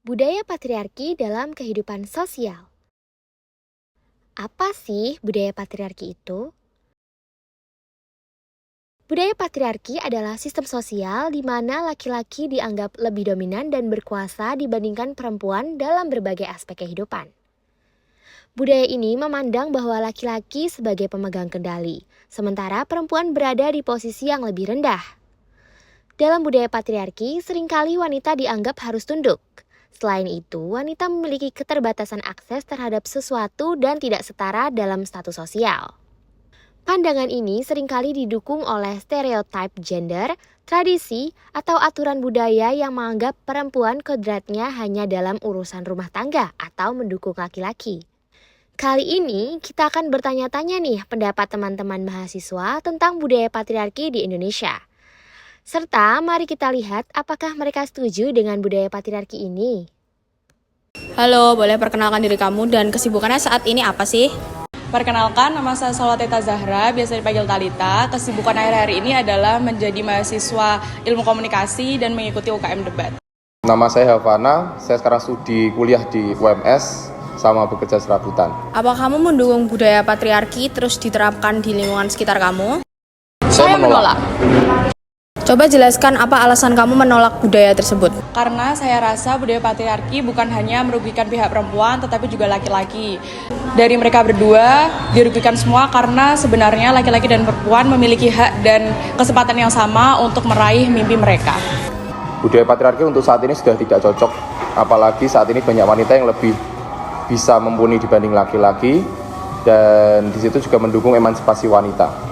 Budaya patriarki dalam kehidupan sosial. Apa sih budaya patriarki itu? Budaya patriarki adalah sistem sosial di mana laki-laki dianggap lebih dominan dan berkuasa dibandingkan perempuan dalam berbagai aspek kehidupan. Budaya ini memandang bahwa laki-laki sebagai pemegang kendali, sementara perempuan berada di posisi yang lebih rendah. Dalam budaya patriarki, seringkali wanita dianggap harus tunduk. Selain itu, wanita memiliki keterbatasan akses terhadap sesuatu dan tidak setara dalam status sosial. Pandangan ini seringkali didukung oleh stereotip gender, tradisi, atau aturan budaya yang menganggap perempuan kodratnya hanya dalam urusan rumah tangga atau mendukung laki-laki. Kali ini kita akan bertanya-tanya nih pendapat teman-teman mahasiswa tentang budaya patriarki di Indonesia. Serta mari kita lihat apakah mereka setuju dengan budaya patriarki ini. Halo, boleh perkenalkan diri kamu dan kesibukannya saat ini apa sih? Perkenalkan, nama saya Solateta Zahra, biasa dipanggil Talita. Kesibukan akhir-hari ini adalah menjadi mahasiswa ilmu komunikasi dan mengikuti UKM debat. Nama saya Havana, saya sekarang studi kuliah di UMS sama bekerja serabutan. Apa kamu mendukung budaya patriarki terus diterapkan di lingkungan sekitar kamu? Saya menolak. Coba jelaskan apa alasan kamu menolak budaya tersebut. Karena saya rasa budaya patriarki bukan hanya merugikan pihak perempuan, tetapi juga laki-laki. Dari mereka berdua, dirugikan semua karena sebenarnya laki-laki dan perempuan memiliki hak dan kesempatan yang sama untuk meraih mimpi mereka. Budaya patriarki untuk saat ini sudah tidak cocok, apalagi saat ini banyak wanita yang lebih bisa mumpuni dibanding laki-laki, dan di situ juga mendukung emansipasi wanita.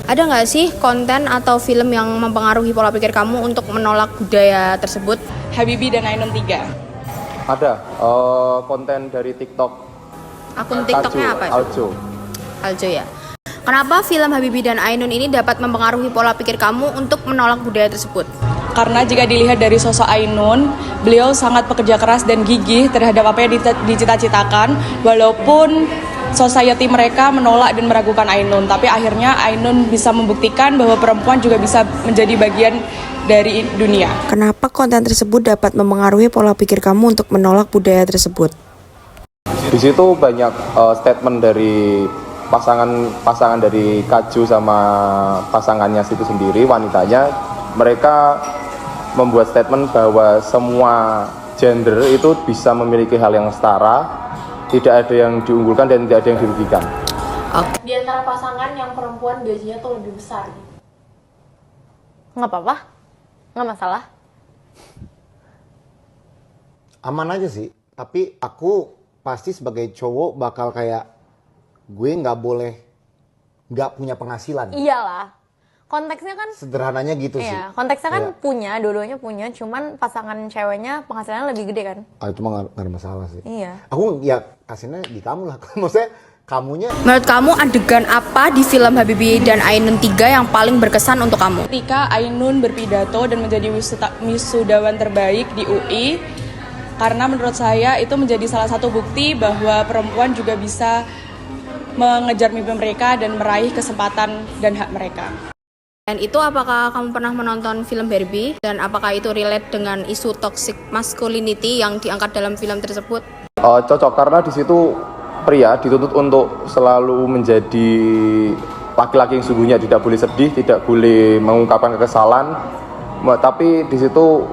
Ada nggak sih konten atau film yang mempengaruhi pola pikir kamu untuk menolak budaya tersebut? Habibie dan Ainun 3. Ada konten dari TikTok. Akun TikToknya apa itu? Aljo ya. Kenapa film Habibie dan Ainun ini dapat mempengaruhi pola pikir kamu untuk menolak budaya tersebut? Karena jika dilihat dari sosok Ainun, beliau sangat pekerja keras dan gigih terhadap apa yang dicita-citakan, walaupun society mereka menolak dan meragukan Ainun. Tapi akhirnya Ainun bisa membuktikan bahwa perempuan juga bisa menjadi bagian dari dunia. Kenapa konten tersebut dapat mempengaruhi pola pikir kamu untuk menolak budaya tersebut? Di situ banyak statement dari pasangan dari Kaju sama pasangannya itu sendiri, wanitanya. Mereka membuat statement bahwa semua gender itu bisa memiliki hal yang setara, tidak ada yang diunggulkan dan tidak ada yang dirugikan. Oke. Di antara pasangan yang perempuan gajinya tuh lebih besar. Nggak apa-apa, nggak masalah. Aman aja sih, tapi aku pasti sebagai cowok bakal kayak gue nggak punya penghasilan. Iyalah, konteksnya kan Sederhananya gitu sih. iya, konteksnya kan Iya. punya, dua-duanya punya, cuman pasangan ceweknya penghasilannya lebih gede kan? Itu mah nggak ada masalah sih. Iya. Aku ya kasihnya di kamu lah. Maksudnya kamunya. Menurut kamu adegan apa di film Habibie dan Ainun 3 yang paling berkesan untuk kamu? Ketika Ainun berpidato dan menjadi wisudawan terbaik di UI, karena menurut saya itu menjadi salah satu bukti bahwa perempuan juga bisa mengejar mimpi mereka dan meraih kesempatan dan hak mereka. Dan itu apakah kamu pernah menonton film Barbie? Dan apakah itu relate dengan isu toxic masculinity yang diangkat dalam film tersebut? Cocok karena di situ pria dituntut untuk selalu menjadi laki-laki yang sungguhnya, tidak boleh sedih, tidak boleh mengungkapkan kekesalan. Tapi di situ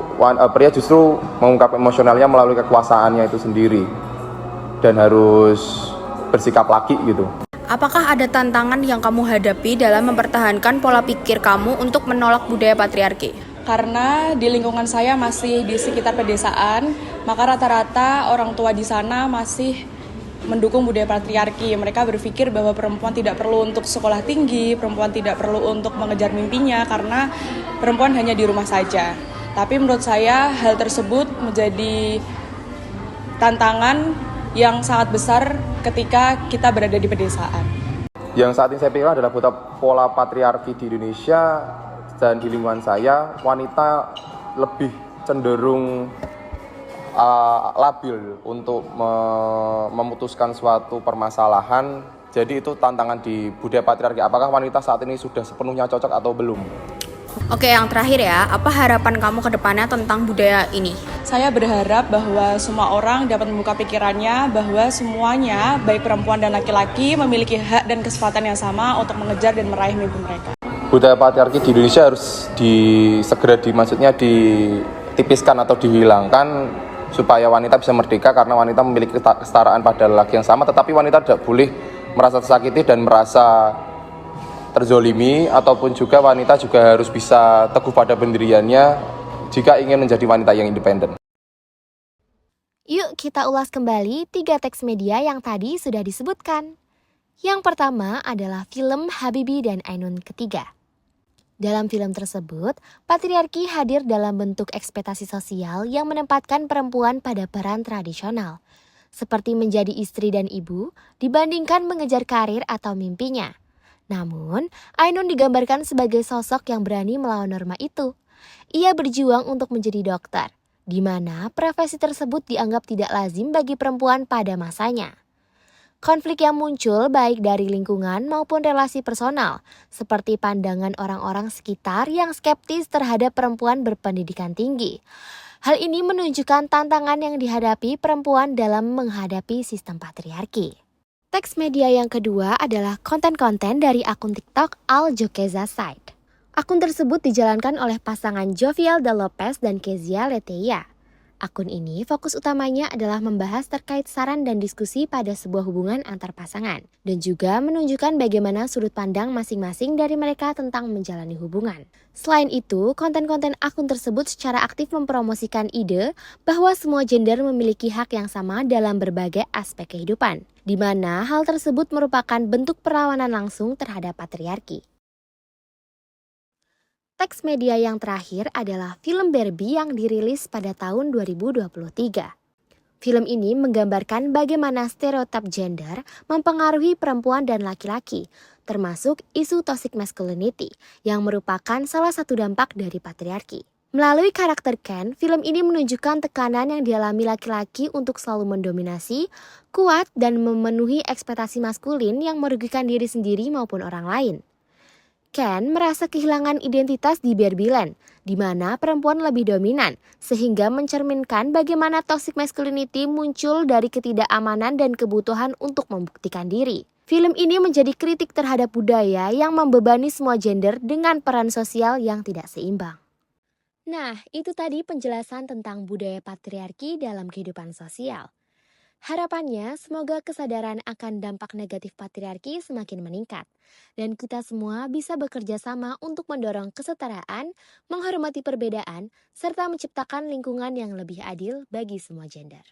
pria justru mengungkap emosionalnya melalui kekuasaannya itu sendiri dan harus bersikap laki gitu. Apakah ada tantangan yang kamu hadapi dalam mempertahankan pola pikir kamu untuk menolak budaya patriarki? Karena di lingkungan saya masih di sekitar pedesaan, maka rata-rata orang tua di sana masih mendukung budaya patriarki. Mereka berpikir bahwa perempuan tidak perlu untuk sekolah tinggi, perempuan tidak perlu untuk mengejar mimpinya karena perempuan hanya di rumah saja. Tapi menurut saya hal tersebut menjadi tantangan yang sangat besar ketika kita berada di pedesaan. Yang saat ini saya pikir adalah pola patriarki di Indonesia dan di lingkungan saya, wanita lebih cenderung labil untuk memutuskan suatu permasalahan. Jadi itu tantangan di budaya patriarki. Apakah wanita saat ini sudah sepenuhnya cocok atau belum? Oke, yang terakhir ya, apa harapan kamu ke depannya tentang budaya ini? Saya berharap bahwa semua orang dapat membuka pikirannya bahwa semuanya, baik perempuan dan laki-laki, memiliki hak dan kesempatan yang sama untuk mengejar dan meraih mimpi mereka. Budaya patriarki di Indonesia harus maksudnya ditipiskan atau dihilangkan supaya wanita bisa merdeka, karena wanita memiliki kesetaraan pada laki yang sama, tetapi wanita tidak boleh merasa tersakiti dan merasa terzolimi, ataupun juga wanita juga harus bisa teguh pada pendiriannya jika ingin menjadi wanita yang independen. Yuk kita ulas kembali 3 teks media yang tadi sudah disebutkan. Yang pertama adalah film Habibie dan Ainun ketiga. Dalam film tersebut, patriarki hadir dalam bentuk ekspektasi sosial yang menempatkan perempuan pada peran tradisional, seperti menjadi istri dan ibu dibandingkan mengejar karir atau mimpinya. Namun, Ainun digambarkan sebagai sosok yang berani melawan norma itu. Ia berjuang untuk menjadi dokter, di mana profesi tersebut dianggap tidak lazim bagi perempuan pada masanya. Konflik yang muncul baik dari lingkungan maupun relasi personal, seperti pandangan orang-orang sekitar yang skeptis terhadap perempuan berpendidikan tinggi. Hal ini menunjukkan tantangan yang dihadapi perempuan dalam menghadapi sistem patriarki. Teks media yang kedua adalah konten-konten dari akun TikTok Al Jokeza Side. Akun tersebut dijalankan oleh pasangan Jovial de Lopez dan Kezia Leteia. Akun ini fokus utamanya adalah membahas terkait saran dan diskusi pada sebuah hubungan antar pasangan, dan juga menunjukkan bagaimana sudut pandang masing-masing dari mereka tentang menjalani hubungan. Selain itu, konten-konten akun tersebut secara aktif mempromosikan ide bahwa semua gender memiliki hak yang sama dalam berbagai aspek kehidupan, di mana hal tersebut merupakan bentuk perlawanan langsung terhadap patriarki. Teks media yang terakhir adalah film Barbie yang dirilis pada tahun 2023. Film ini menggambarkan bagaimana stereotip gender mempengaruhi perempuan dan laki-laki, termasuk isu toxic masculinity yang merupakan salah satu dampak dari patriarki. Melalui karakter Ken, film ini menunjukkan tekanan yang dialami laki-laki untuk selalu mendominasi, kuat, dan memenuhi ekspektasi maskulin yang merugikan diri sendiri maupun orang lain. Ken merasa kehilangan identitas di Barbieland, di mana perempuan lebih dominan, sehingga mencerminkan bagaimana toxic masculinity muncul dari ketidakamanan dan kebutuhan untuk membuktikan diri. Film ini menjadi kritik terhadap budaya yang membebani semua gender dengan peran sosial yang tidak seimbang. Nah, itu tadi penjelasan tentang budaya patriarki dalam kehidupan sosial. Harapannya, semoga kesadaran akan dampak negatif patriarki semakin meningkat, dan kita semua bisa bekerja sama untuk mendorong kesetaraan, menghormati perbedaan, serta menciptakan lingkungan yang lebih adil bagi semua gender.